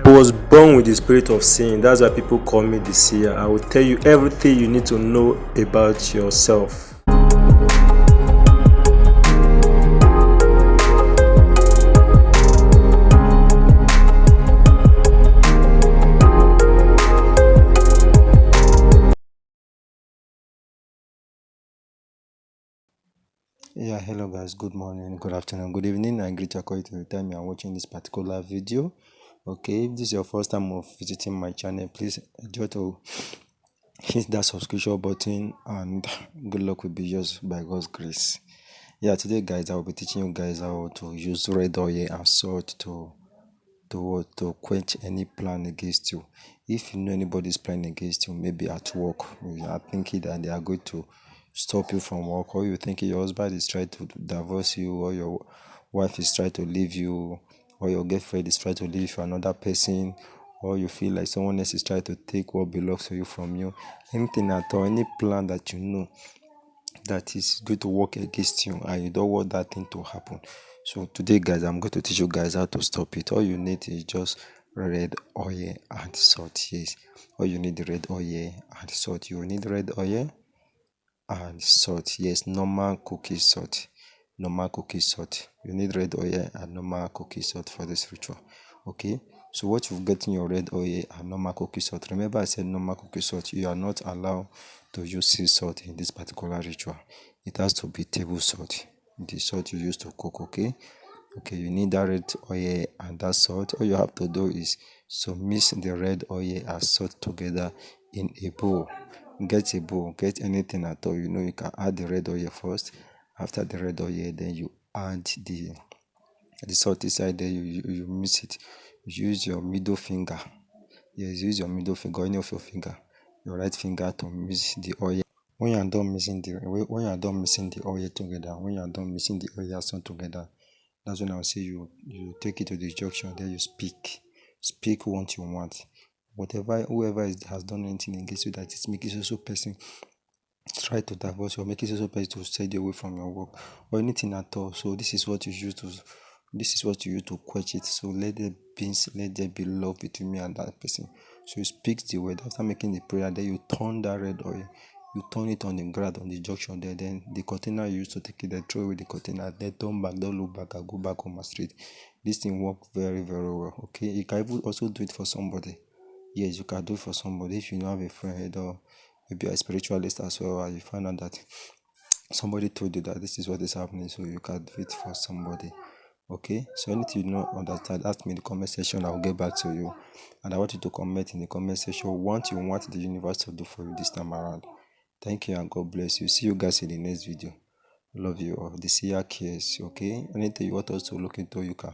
I was born with the spirit of seeing. That's why people call me the seer. I will tell you everything you need to know about yourself. Yeah, hello guys, good morning, good afternoon, good evening. I greet you according to the time you are watching this particular video. Okay, if this is your first time of visiting my channel, please enjoy to hit that subscription button, and good luck will be yours by God's grace. Yeah, today guys, I will be teaching you guys how to use red oil and salt to quench any plan against you. If you know anybody is planning against you, maybe at work, you are thinking that they are going to stop you from work, or you think your husband is trying to divorce you, or your wife is trying to leave you, or your girlfriend is trying to leave you for another person, or you feel like someone else is trying to take what belongs to you from you, anything at all, any plan that you know that is going to work against you and you don't want that thing to happen. So today guys, I'm going to teach you guys how to stop it. All you need is just red oil and salt. Yes, all you need red oil and salt. You need red oil and salt. Yes, normal cookie salt. Normal cookie salt. You need red oil and normal cookie salt for this ritual. Okay, so what you've got in your red oil and normal cookie salt, remember I said normal cookie salt. You are not allowed to use sea salt in this particular ritual. It has to be table salt, the salt you use to cook. Okay, you need that red oil and that salt. All you have to do is to mix the red oil and salt together in a bowl. Get a bowl, get anything at all. You can add the red oil first. After the red oil, then you add the salt inside there. You mix it. You use your middle finger. Yes, use your middle finger, any of your finger, your right finger, to mix the oil. When you are done mixing the oil together, when you are done mixing the oil and salt together, that's when I'll say you take it to the junction. Then you speak what you want. Whoever has done anything against you that is making so person try to divorce you, or making so person to send you away from your work, or anything at all. So this is what you use to quench it. So let there be love between me and that person. So you speak the word. After making the prayer, then you turn that red oil, you turn it on the ground, on the junction there. Then the container you used to take it, then throw away the container, then turn back, don't look back, and go back on my street. This thing works very, very well. Okay, you can even also do it for somebody. Yes, you can do it for somebody. If you don't have a friend, or maybe a spiritualist as well, and you find out that somebody told you that this is what is happening, so you can do it for somebody. Okay, so anything you know understand, ask me in the comment section. I'll get back to you, and I want you to comment in the comment section what you want the universe to do for you this time around. Thank you and God bless you. See you guys in the next video. Love you all. The Seer cares. Okay, anything you want us to look into, you can